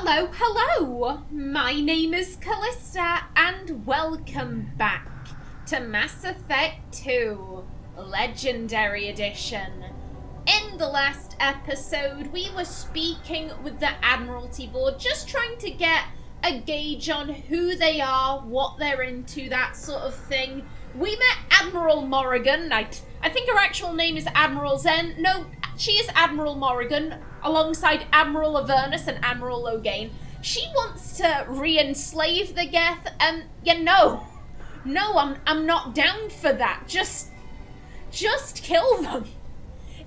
Hello, hello! My name is Callista, and welcome back to Mass Effect 2 Legendary Edition. In the last episode, we were speaking with the Admiralty Board, just trying to get a gauge on who they are, what they're into, that sort of thing. We met Admiral Morrigan. I think her actual name is Admiral Zen. No, she is Admiral Morrigan, alongside Admiral Avernus and Admiral Logain. She wants to re-enslave the Geth, and no, I'm not down for that. Just kill them.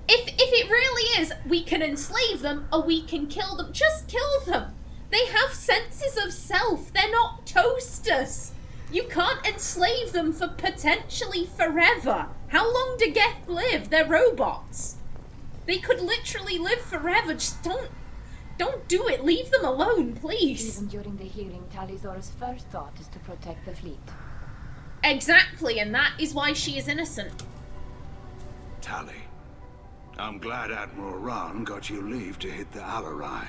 If it really is, we can enslave them or we can kill them. Just kill them. They have senses of self. They're not toasters. You can't enslave them for potentially forever. How long do Geth live? They're robots. They could literally live forever. Just don't do it. Leave them alone, please. Even during the hearing, Tali's first thought is to protect the fleet. Exactly, and that is why she is innocent. Tali, I'm glad Admiral Rahn got you leave to hit the Alarei.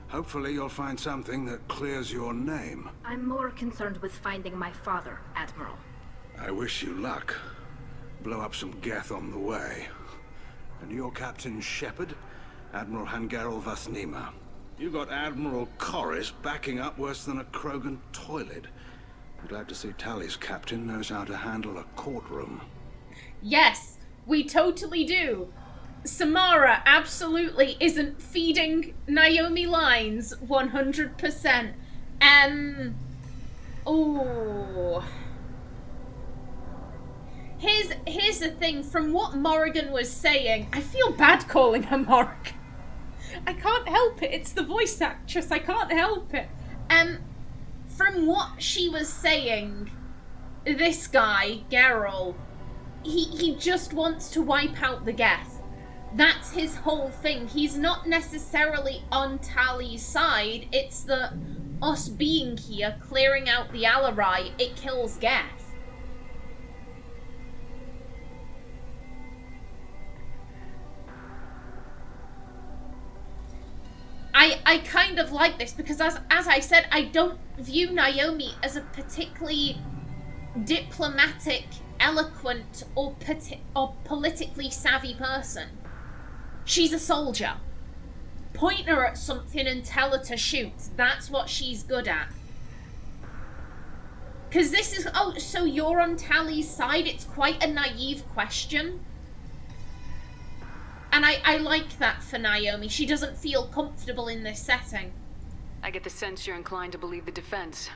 Hopefully you'll find something that clears your name. I'm more concerned with finding my father, Admiral. I wish you luck. Blow up some Geth on the way. And your Captain Shepard, Admiral Hangarel Vasnima. You got Admiral Corris backing up worse than a Krogan toilet. I'm glad to see Tali's captain knows how to handle a courtroom. Yes, we totally do. Samara absolutely isn't feeding Naomi lines 100%. Oh. Here's the thing, from what Morrigan was saying, I feel bad calling her Morg. I can't help it, it's the voice actress, I can't help it. From what she was saying, this guy, Geralt, he just wants to wipe out the Geth. That's his whole thing. He's not necessarily on Tali's side, it's that us being here, clearing out the Alarei, it kills Geth. I kind of like this because, as I said, I don't view Naomi as a particularly diplomatic, eloquent, or politically savvy person. She's a soldier. Point her at something and tell her to shoot. That's what she's good at. Because this is... Oh, so you're on Tali's side? It's quite a naive question. And I like that for Naomi. She doesn't feel comfortable in this setting. I get the sense you're inclined to believe the defense.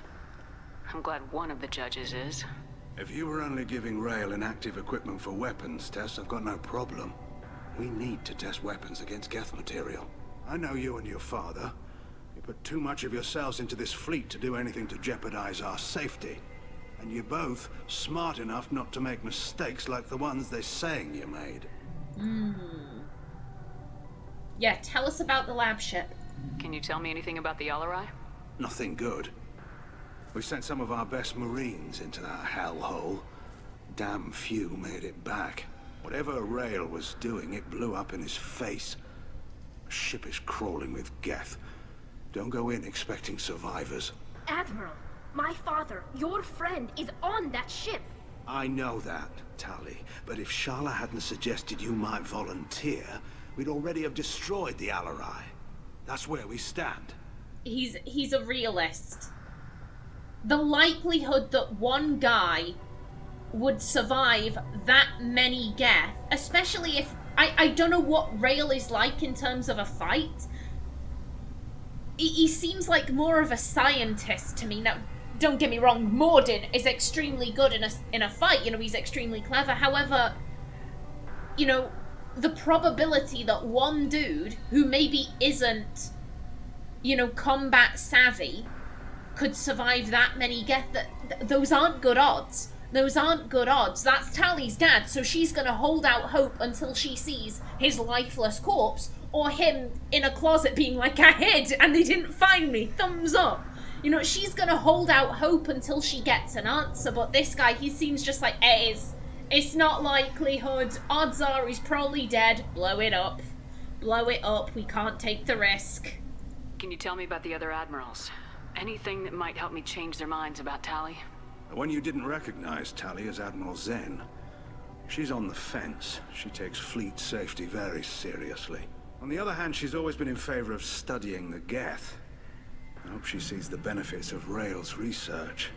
I'm glad one of the judges is. If you were only giving Rail inactive equipment for weapons tests, I've got no problem. We need to test weapons against Geth material. I know you and your father. You put too much of yourselves into this fleet to do anything to jeopardize our safety. And you're both smart enough not to make mistakes like the ones they're saying you made. Yeah, tell us about the lab ship. Can you tell me anything about the Alarei? Nothing good. We sent some of our best Marines into that hellhole. Damn few made it back. Whatever Rail was doing, it blew up in his face. A ship is crawling with Geth. Don't go in expecting survivors. Admiral, my father, your friend, is on that ship. I know that, Tali, but if Sharla hadn't suggested you might volunteer, we'd already have destroyed the Alarei. That's where we stand. He's a realist. The likelihood that one guy would survive that many Geth, especially if... I don't know what Rail is like in terms of a fight. He seems like more of a scientist to me. Now, don't get me wrong, Mordin is extremely good in a fight. You know, he's extremely clever. However, you know, the probability that one dude who maybe isn't, you know, combat savvy could survive that many Geth, those aren't good odds. Those aren't good odds. That's Tali's dad, so she's gonna hold out hope until she sees his lifeless corpse, or him in a closet being like, I hid and they didn't find me, thumbs up. You know, she's gonna hold out hope until she gets an answer, but this guy, he seems just like, it's not likelihood, odds are he's probably dead, blow it up, we can't take the risk. Can you tell me about the other Admirals? Anything that might help me change their minds about Tali? The one you didn't recognize, Tali, is Admiral Zen. She's on the fence. She takes fleet safety very seriously. On the other hand, she's always been in favor of studying the Geth. I hope she sees the benefits of Rael's research.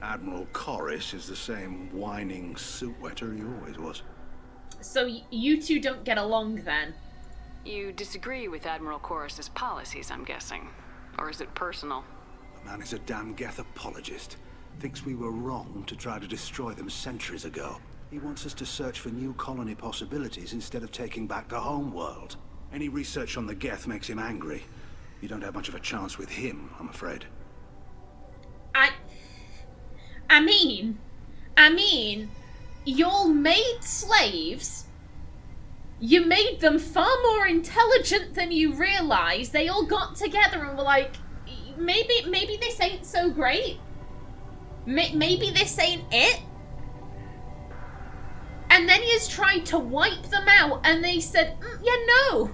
Admiral Corris is the same whining suit-wetter he always was. So you two don't get along then? You disagree with Admiral Corris's policies, I'm guessing. Or is it personal? The man is a damn Geth apologist. Thinks we were wrong to try to destroy them centuries ago. He wants us to search for new colony possibilities instead of taking back the home world. Any research on the Geth makes him angry. You don't have much of a chance with him, I'm afraid. I mean, y'all made slaves. You made them far more intelligent than you realize. They all got together and were like, maybe this ain't so great. Maybe this ain't it. And then you tried to wipe them out and they said, yeah, no.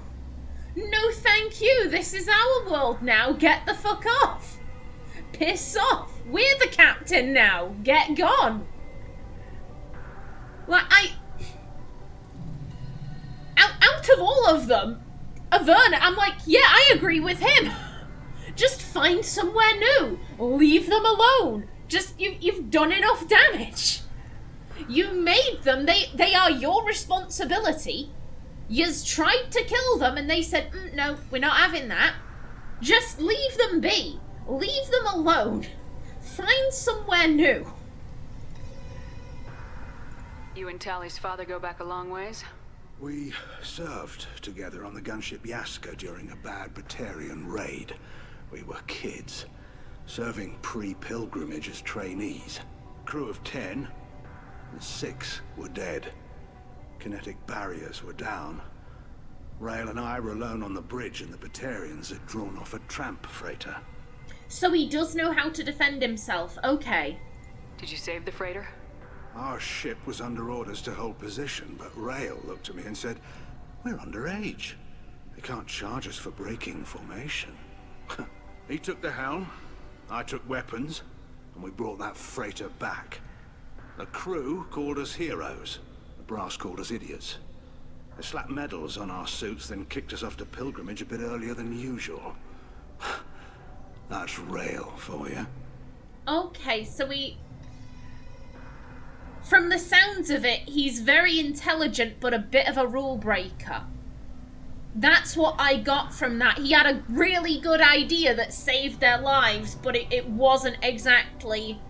No, thank you. This is our world now. Get the fuck off. Piss off. We're the captain now. Get gone. Like, out of all of them, Averna, I'm like, yeah, I agree with him. Just find somewhere new. Leave them alone. Just, you've done enough damage. You made them. They are your responsibility. Yous tried to kill them and they said, no, we're not having that. Just leave them be. Leave them alone. Find somewhere new. You and Tali's father go back a long ways? We served together on the gunship Yaska during a bad Batarian raid. We were kids, serving pre-pilgrimage as trainees. Crew of 10, and 6 were dead. Kinetic barriers were down. Rael and I were alone on the bridge and the Batarians had drawn off a tramp freighter. So he does know how to defend himself. Okay. Did you save the freighter? Our ship was under orders to hold position, but Rael looked at me and said, we're underage. They can't charge us for breaking formation. He took the helm, I took weapons, and we brought that freighter back. The crew called us heroes. The brass called us idiots. They slapped medals on our suits, then kicked us off to pilgrimage a bit earlier than usual. That's Rael for you. Okay, so from the sounds of it, he's very intelligent, but a bit of a rule breaker. That's what I got from that. He had a really good idea that saved their lives, but it wasn't exactly...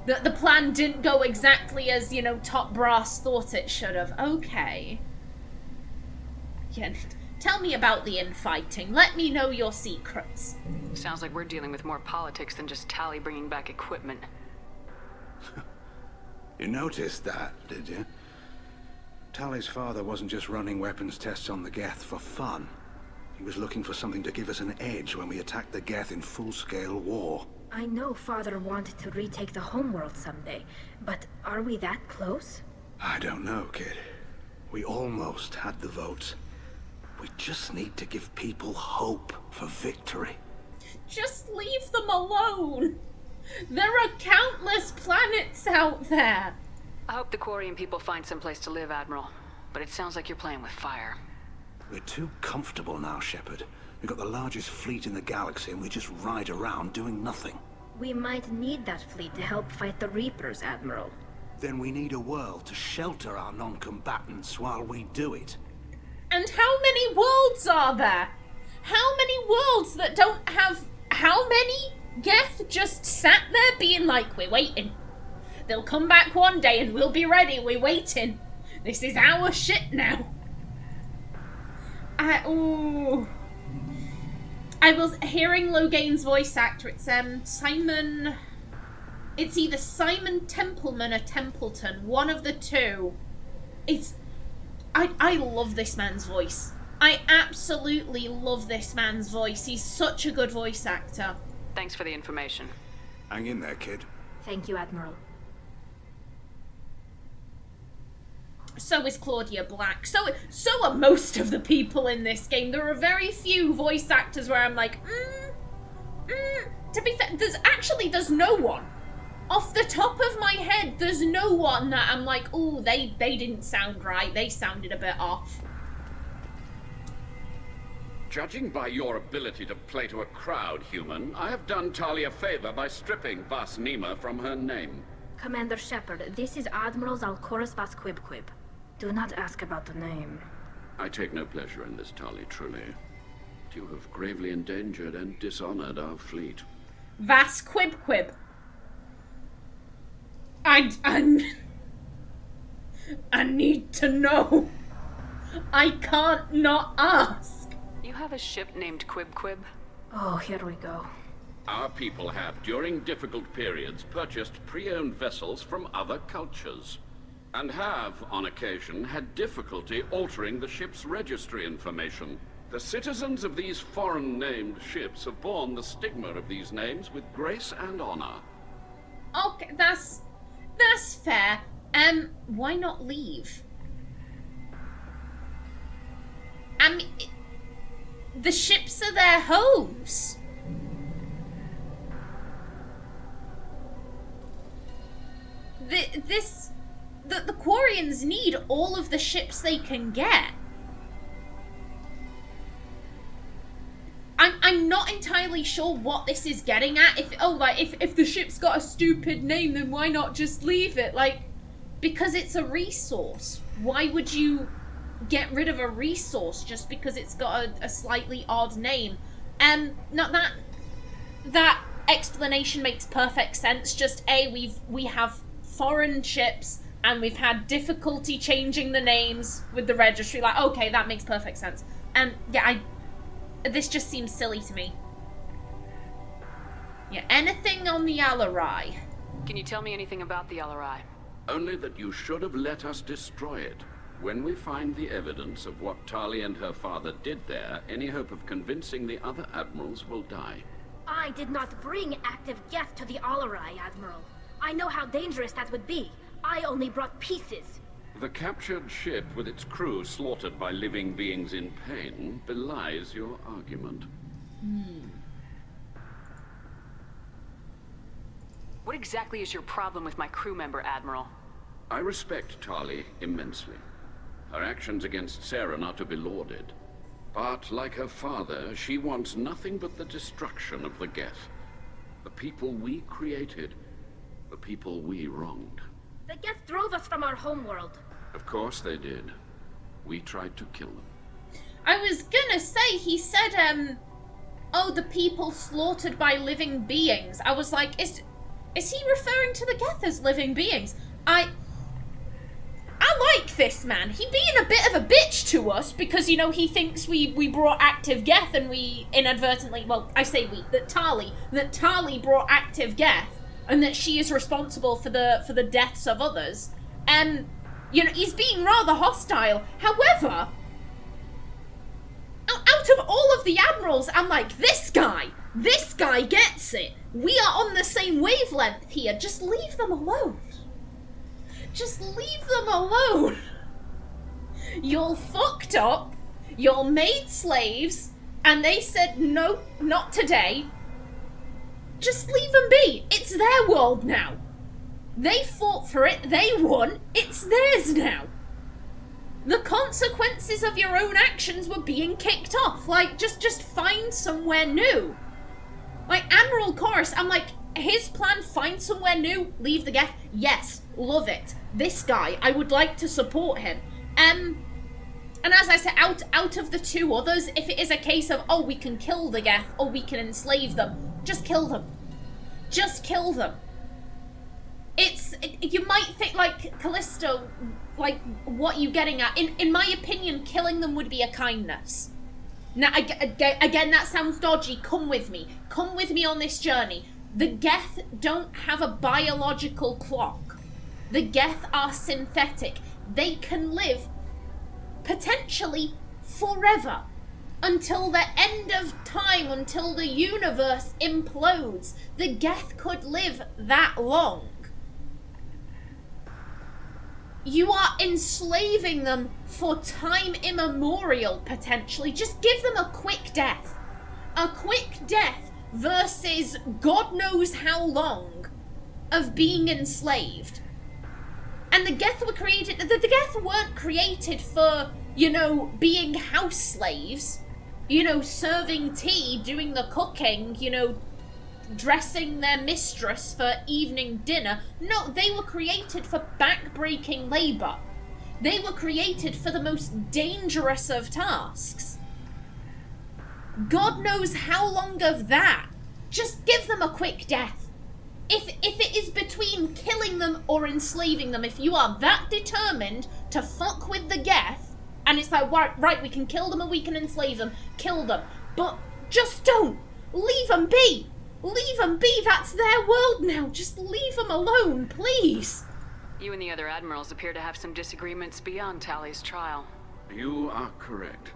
The plan didn't go exactly as, you know, top brass thought it should have. Okay. Yeah, tell me about the infighting. Let me know your secrets. Sounds like we're dealing with more politics than just Tali bringing back equipment. You noticed that, did you? Tali's father wasn't just running weapons tests on the Geth for fun. He was looking for something to give us an edge when we attacked the Geth in full-scale war. I know Father wanted to retake the homeworld someday, but are we that close? I don't know, kid. We almost had the votes. We just need to give people hope for victory. Just leave them alone. There are countless planets out there. I hope the Quarian people find someplace to live, Admiral. But it sounds like you're playing with fire. We're too comfortable now, Shepard. We've got the largest fleet in the galaxy and we just ride around doing nothing. We might need that fleet to help fight the Reapers, Admiral. Then we need a world to shelter our non-combatants while we do it. And how many worlds are there? How many worlds that don't have... How many? Geth just sat there being like, we're waiting. They'll come back one day and we'll be ready, we're waiting. This is our shit now. I was hearing Loghain's voice actor. It's Simon... It's either Simon Templeman or Templeton. One of the two. I love this man's voice. I absolutely love this man's voice. He's such a good voice actor. Thanks for the information. Hang in there, kid. Thank you, Admiral. So is Claudia Black. So are most of the people in this game. There are very few voice actors where I'm like, To be fair, there's no one. Off the top of my head, there's no one that I'm like, oh, they didn't sound right. They sounded a bit off. Judging by your ability to play to a crowd, human, I have done Tali a favor by stripping Vas Nima from her name. Commander Shepard, this is Admirals Alcoris Vas Quib. Do not ask about the name. I take no pleasure in this, Tali, truly. You have gravely endangered and dishonored our fleet. Vas Quib. I need to know. I can't not ask. You have a ship named Quib? Oh, here we go. Our people have, during difficult periods, purchased pre-owned vessels from other cultures, and have, on occasion, had difficulty altering the ship's registry information. The citizens of these foreign-named ships have borne the stigma of these names with grace and honor. Okay, that's fair. Why not leave? I mean, the ships are their homes. The Quarians need all of the ships they can get. I'm not entirely sure what this is getting at. If the ship's got a stupid name, then why not just leave it? Like, because it's a resource. Why would you get rid of a resource just because it's got a slightly odd name? Not that explanation makes perfect sense. Just we have foreign ships and we've had difficulty changing the names with the registry. Like, okay, that makes perfect sense. This just seems silly to me. Yeah, anything on the Alarei? Can you tell me anything about the Alarei? Only that you should have let us destroy it. When we find the evidence of what Tali and her father did there, any hope of convincing the other admirals will die. I did not bring active Geth to the Alarei, Admiral. I know how dangerous that would be. I only brought pieces. The captured ship with its crew slaughtered by living beings in pain belies your argument. What exactly is your problem with my crew member, Admiral? I respect Tali immensely. Her actions against Saren are to be lauded. But, like her father, she wants nothing but the destruction of the Geth. The people we created. The people we wronged. The Geth drove us from our homeworld. Of course they did. We tried to kill them. I was gonna say, he said, oh, the people slaughtered by living beings. I was like, is he referring to the Geth as living beings? I like this man. He being a bit of a bitch to us because, you know, he thinks we brought active Geth and we inadvertently, well, I say we, that Tali brought active Geth and that she is responsible for the deaths of others. You know, he's being rather hostile. However, out of all of the admirals, I'm like, this guy gets it. We are on the same wavelength here. Just leave them alone. Just leave them alone. You're fucked up. You're made slaves. And they said, no, not today. Just leave them be. It's their world now. They fought for it. They won. It's theirs now. The consequences of your own actions were being kicked off. Like, just find somewhere new. Like, Admiral Chorus, I'm like, his plan, find somewhere new, leave the Geth. Yes, love it. This guy, I would like to support him. And as I said, out of the two others, if it is a case of, oh, we can kill the Geth, or we can enslave them, just kill them. Just kill them. You might think, like, Callisto, like, what are you getting at? In my opinion, killing them would be a kindness. Now, again, that sounds dodgy. Come with me. Come with me on this journey. The Geth don't have a biological clock. The Geth are synthetic. They can live, potentially, forever. Until the end of time, until the universe implodes. The Geth could live that long. You are enslaving them for time immemorial, potentially. Just give them a quick death. A quick death versus God knows how long of being enslaved. And the Geth were created... The Geth weren't created for, you know, being house slaves. You know, serving tea, doing the cooking, you know, dressing their mistress for evening dinner. No, they were created for back-breaking labor. They were created for the most dangerous of tasks. God knows how long of that. Just give them a quick death. If it is between killing them or enslaving them, if you are that determined to fuck with the Geth, and it's like, right, we can kill them or we can enslave them, kill them. But just don't. Leave them be. Leave them be, that's their world now. Just leave them alone, please. You and the other Admirals appear to have some disagreements beyond Tali's trial. You are correct.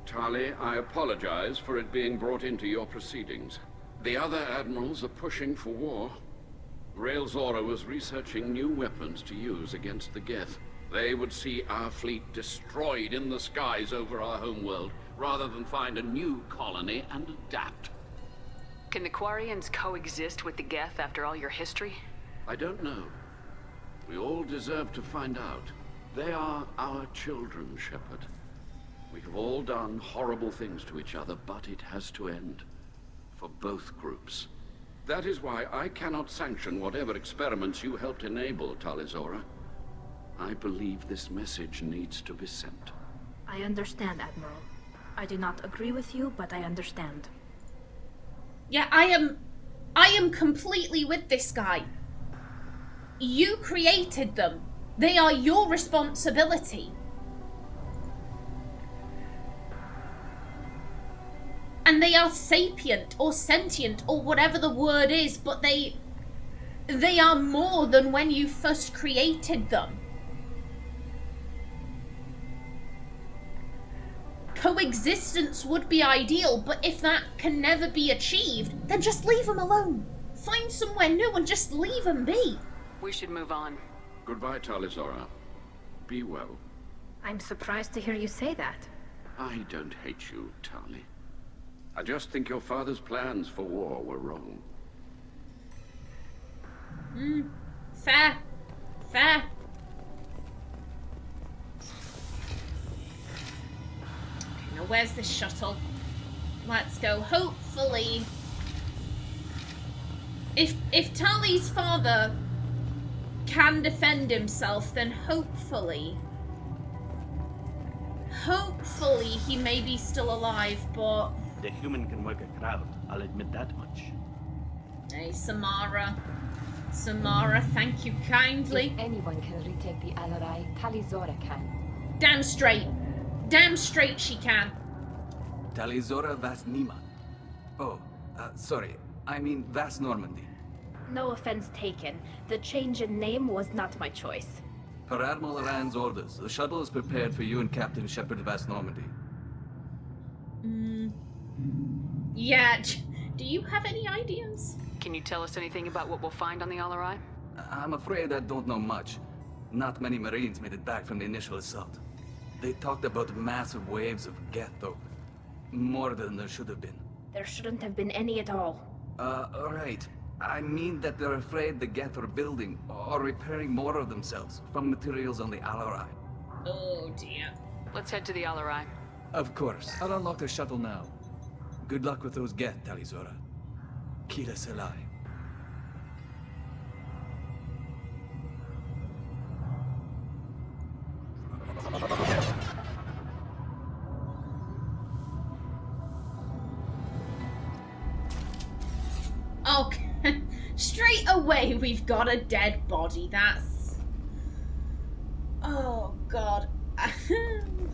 Tali, I apologize for it being brought into your proceedings. The other Admirals are pushing for war. Rael Zora was researching new weapons to use against the Geth. They would see our fleet destroyed in the skies over our homeworld, rather than find a new colony and adapt. Can the Quarians coexist with the Geth after all your history? I don't know. We all deserve to find out. They are our children, Shepard. We have all done horrible things to each other, but it has to end. For both groups. That is why I cannot sanction whatever experiments you helped enable, Tali Zora. I believe this message needs to be sent. I understand, Admiral. I do not agree with you, but I understand. Yeah, I am completely with this guy. You created them. They are your responsibility. And they are sapient or sentient or whatever the word is, but they are more than when you first created them. Coexistence would be ideal, but if that can never be achieved, then just leave them alone. Find somewhere new and just leave them be. We should move on. Goodbye, Tali Zora. Be well. I'm surprised to hear you say that. I don't hate you, Tali. I just think your father's plans for war were wrong. Fair. Fair. Now, where's this shuttle? Let's go. Hopefully, if Tali's father can defend himself, then hopefully he may be still alive, but... The human can work a crowd, I'll admit that much. Hey, Samara. Samara, thank you kindly. If anyone can retake the Alarei, Tali Zora can. Damn straight. Damn straight she can. Tali Zora Vas Nima. Oh, sorry. I mean Vas Normandy. No offense taken. The change in name was not my choice. Per Admiral Rand's orders, the shuttle is prepared for you and Captain Shepard Vas Normandy. Yeah, do you have any ideas? Can you tell us anything about what we'll find on the Alarei? I'm afraid I don't know much. Not many Marines made it back from the initial assault. They talked about massive waves of Geth, though. More than there should have been. There shouldn't have been any at all. Right. I mean that they're afraid the Geth are building or repairing more of themselves from materials on the Alarei. Oh dear. Let's head to the Alarei. Of course. I'll unlock the shuttle now. Good luck with those Geth, Tali Zora. Kila Selai. Okay. Straight away we've got a dead body. That's... Oh god. I'm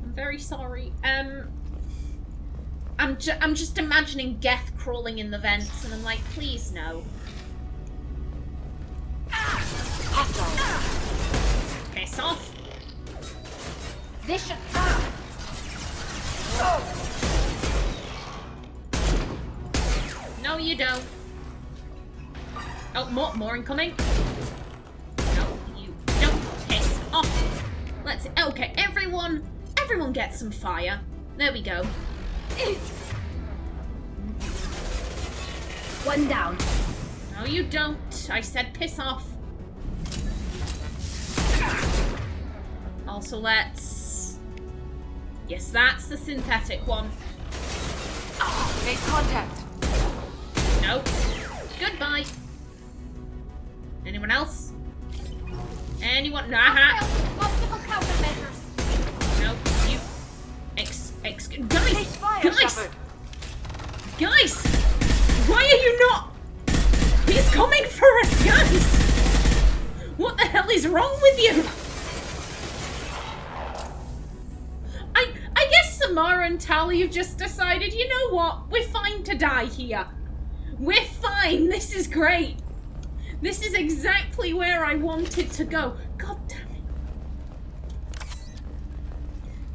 very sorry. I'm just imagining Geth crawling in the vents, and I'm like, please no. Piss off. This should... No, you don't. Oh, more incoming. No, Let's... Okay, everyone get some fire. There we go. One down. No, you don't. I said piss off. Also, let's... Yes, that's the synthetic one. Make contact. Nope. Goodbye. Anyone else? Anyone? Nah. Multiple countermeasures. Nope. You. Guys! Why are you not? He's coming for us, guys! What the hell is wrong with you? I guess Samara and Tali have just decided, you know what? We're fine to die here. We're fine. This is great. This is exactly where I wanted to go. God damn it.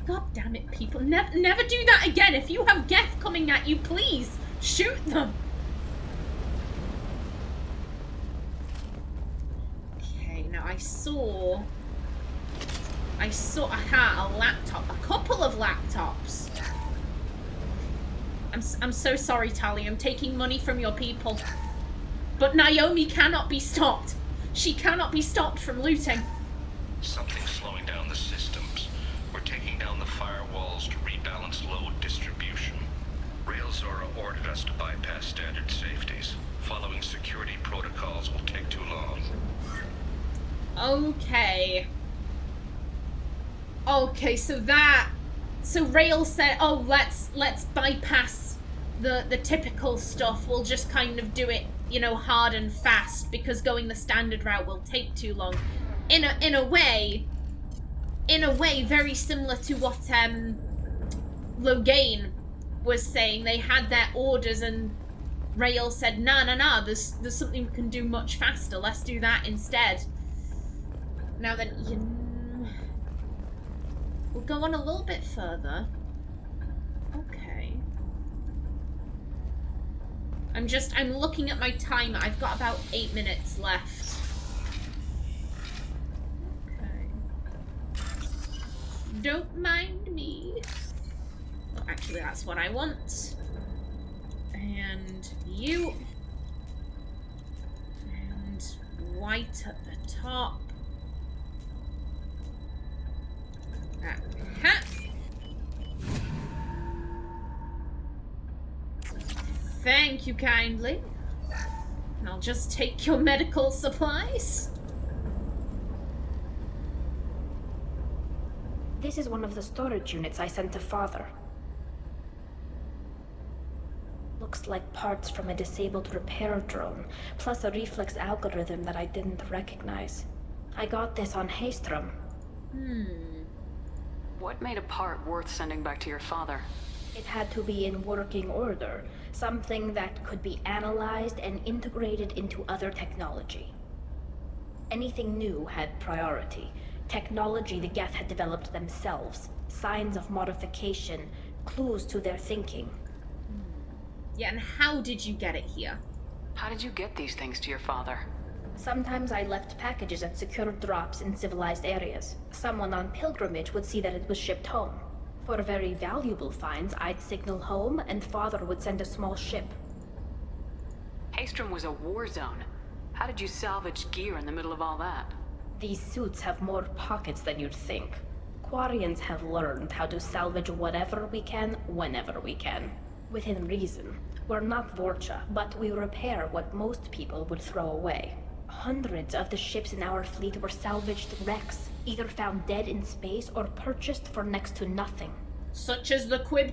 God damn it, people. Never do that again. If you have Geth coming at you, please shoot them. Okay, now I saw I had a laptop. A couple of laptops. I'm so sorry, Tali. I'm taking money from your people. But Naomi cannot be stopped. She cannot be stopped from looting. Something's slowing down the systems. We're taking down the firewalls to rebalance load distribution. Railzora ordered us to bypass standard safeties. Following security protocols will take too long. Okay. Okay, so Rail said, oh, let's bypass the typical stuff. We'll just kind of do it, you know, hard and fast, because going the standard route will take too long. In a way, very similar to what Loghain was saying. They had their orders, and Rail said, nah. There's something we can do much faster. Let's do that instead. Now then, we'll go on a little bit further. Okay. I'm looking at my timer. I've got about 8 minutes left. Okay. Don't mind me. Well, actually, that's what I want. And you. And white at the top. Aha. Thank you kindly. And I'll just take your medical supplies. This is one of the storage units I sent to Father. Looks like parts from a disabled repair drone, plus a reflex algorithm that I didn't recognize. I got this on Haystrom. What made a part worth sending back to your father? It had to be in working order, something that could be analyzed and integrated into other technology. Anything new had priority. Technology the Geth had developed themselves, signs of modification, clues to their thinking. Yeah, and how did you get it here? How did you get these things to your father? Sometimes I left packages at secure drops in civilized areas. Someone on pilgrimage would see that it was shipped home. For very valuable finds, I'd signal home, and Father would send a small ship. Haystrom was a war zone. How did you salvage gear in the middle of all that? These suits have more pockets than you'd think. Quarians have learned how to salvage whatever we can, whenever we can. Within reason. We're not Vorcha, but we repair what most people would throw away. Hundreds of the ships in our fleet were salvaged wrecks, either found dead in space or purchased for next to nothing. Such as the Quib.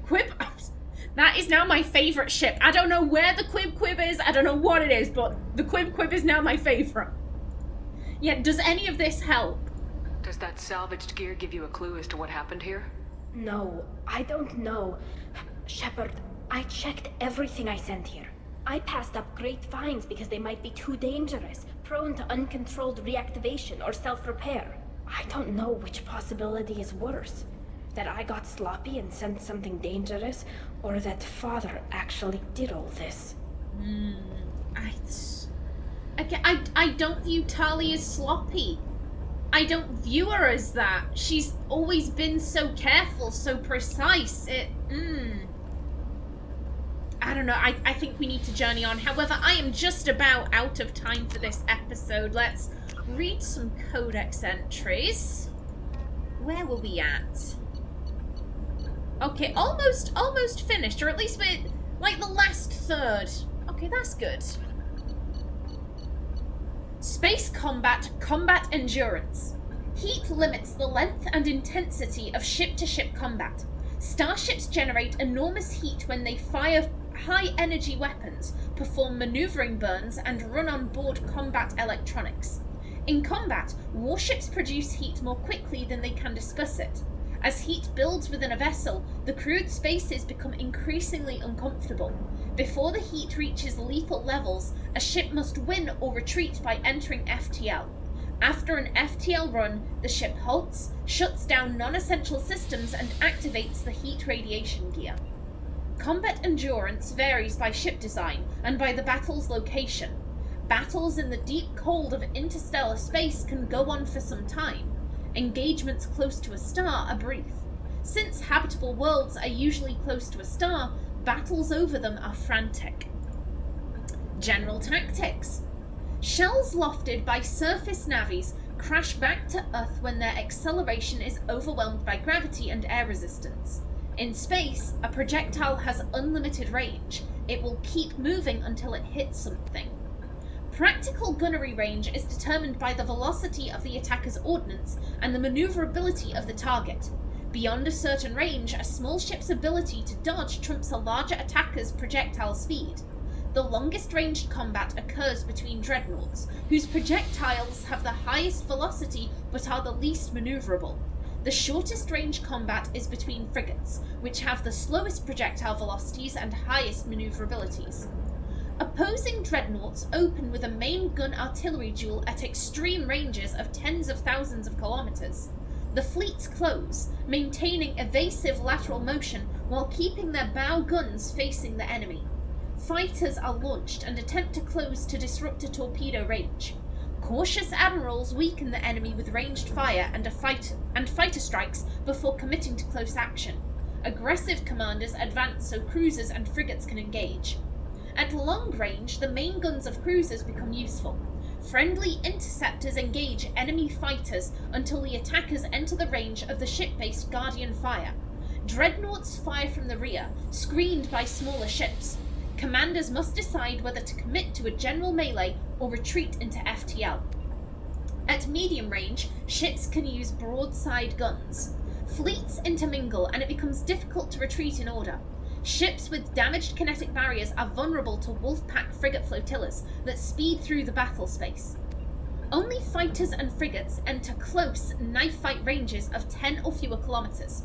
That is now my favorite ship. I don't know where the Quib is, I don't know what it is, but the Quib is now my favorite. Yeah, does any of this help? Does that salvaged gear give you a clue as to what happened here? No, I don't know. Shepard, I checked everything I sent here. I passed up great finds because they might be too dangerous, prone to uncontrolled reactivation or self-repair. I don't know which possibility is worse. That I got sloppy and sent something dangerous, or that Father actually did all this. I don't view Tali as sloppy. I don't view her as that. She's always been so careful, so precise. I don't know. I think we need to journey on. However, I am just about out of time for this episode. Let's read some codex entries. Where were we at? Okay, almost finished, or at least we're like the last third. Okay, that's good. Space combat endurance. Heat limits the length and intensity of ship-to-ship combat. Starships generate enormous heat when they fire high-energy weapons, perform maneuvering burns, and run on board combat electronics. In combat, warships produce heat more quickly than they can discuss it. As heat builds within a vessel, the crewed spaces become increasingly uncomfortable. Before the heat reaches lethal levels, a ship must win or retreat by entering FTL. After an FTL run, the ship halts, shuts down non-essential systems, and activates the heat radiation gear. Combat endurance varies by ship design and by the battle's location. Battles in the deep cold of interstellar space can go on for some time. Engagements close to a star are brief. Since habitable worlds are usually close to a star, battles over them are frantic. General tactics. Shells lofted by surface navies crash back to Earth when their acceleration is overwhelmed by gravity and air resistance. In space, a projectile has unlimited range. It will keep moving until it hits something. Practical gunnery range is determined by the velocity of the attacker's ordnance and the maneuverability of the target. Beyond a certain range, a small ship's ability to dodge trumps a larger attacker's projectile speed. The longest ranged combat occurs between dreadnoughts, whose projectiles have the highest velocity but are the least maneuverable. The shortest range combat is between frigates, which have the slowest projectile velocities and highest maneuverabilities. Opposing dreadnoughts open with a main gun artillery duel at extreme ranges of tens of thousands of kilometers. The fleets close, maintaining evasive lateral motion while keeping their bow guns facing the enemy. Fighters are launched and attempt to close to disrupt a torpedo range. Cautious admirals weaken the enemy with ranged fire and fighter strikes before committing to close action. Aggressive commanders advance so cruisers and frigates can engage. At long range, the main guns of cruisers become useful. Friendly interceptors engage enemy fighters until the attackers enter the range of the ship-based Guardian fire. Dreadnoughts fire from the rear, screened by smaller ships. Commanders must decide whether to commit to a general melee or retreat into FTL. At medium range, ships can use broadside guns. Fleets intermingle and it becomes difficult to retreat in order. Ships with damaged kinetic barriers are vulnerable to Wolfpack frigate flotillas that speed through the battle space. Only fighters and frigates enter close knife fight ranges of 10 or fewer kilometers.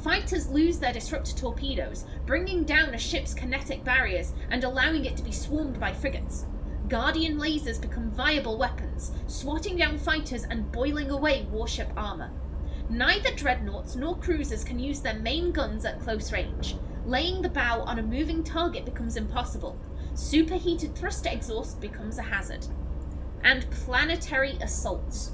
Fighters lose their disruptor torpedoes, bringing down a ship's kinetic barriers and allowing it to be swarmed by frigates. Guardian lasers become viable weapons, swatting down fighters and boiling away warship armor. Neither dreadnoughts nor cruisers can use their main guns at close range. Laying the bow on a moving target becomes impossible. Superheated thruster exhaust becomes a hazard. And planetary assaults.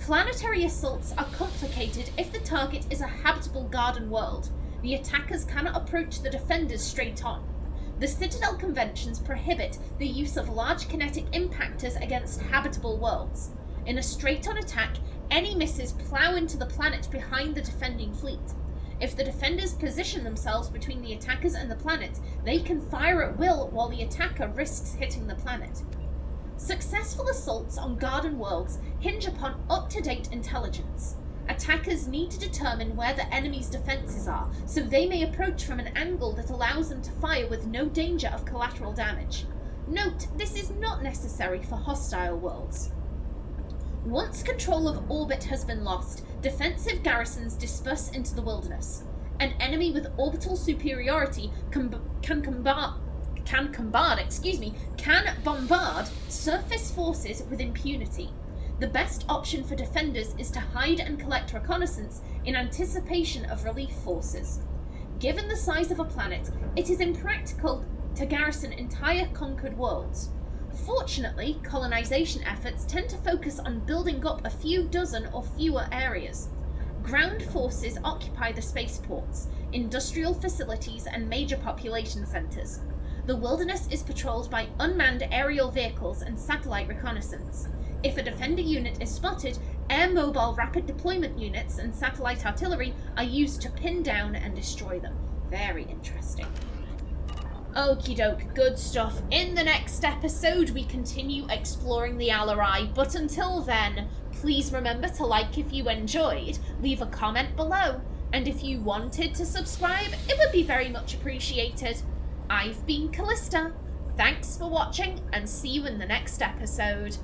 Planetary assaults are complicated if the target is a habitable garden world. The attackers cannot approach the defenders straight on. The Citadel Conventions prohibit the use of large kinetic impactors against habitable worlds. In a straight-on attack, any misses plow into the planet behind the defending fleet. If the defenders position themselves between the attackers and the planet, they can fire at will while the attacker risks hitting the planet. Successful assaults on garden worlds hinge upon up-to-date intelligence. Attackers need to determine where the enemy's defenses are, so they may approach from an angle that allows them to fire with no danger of collateral damage. Note, this is not necessary for hostile worlds. Once control of orbit has been lost, defensive garrisons disperse into the wilderness. An enemy with orbital superiority can bombard surface forces with impunity. The best option for defenders is to hide and collect reconnaissance in anticipation of relief forces. Given the size of a planet, it is impractical to garrison entire conquered worlds. Fortunately, colonization efforts tend to focus on building up a few dozen or fewer areas. Ground forces occupy the spaceports, industrial facilities, and major population centers. The wilderness is patrolled by unmanned aerial vehicles and satellite reconnaissance. If a defender unit is spotted, air mobile rapid deployment units and satellite artillery are used to pin down and destroy them. Very interesting. Okie doke, good stuff. In the next episode, we continue exploring the Alarei, but until then, please remember to like if you enjoyed, leave a comment below, and if you wanted to subscribe, it would be very much appreciated. I've been Kallista. Thanks for watching, and see you in the next episode.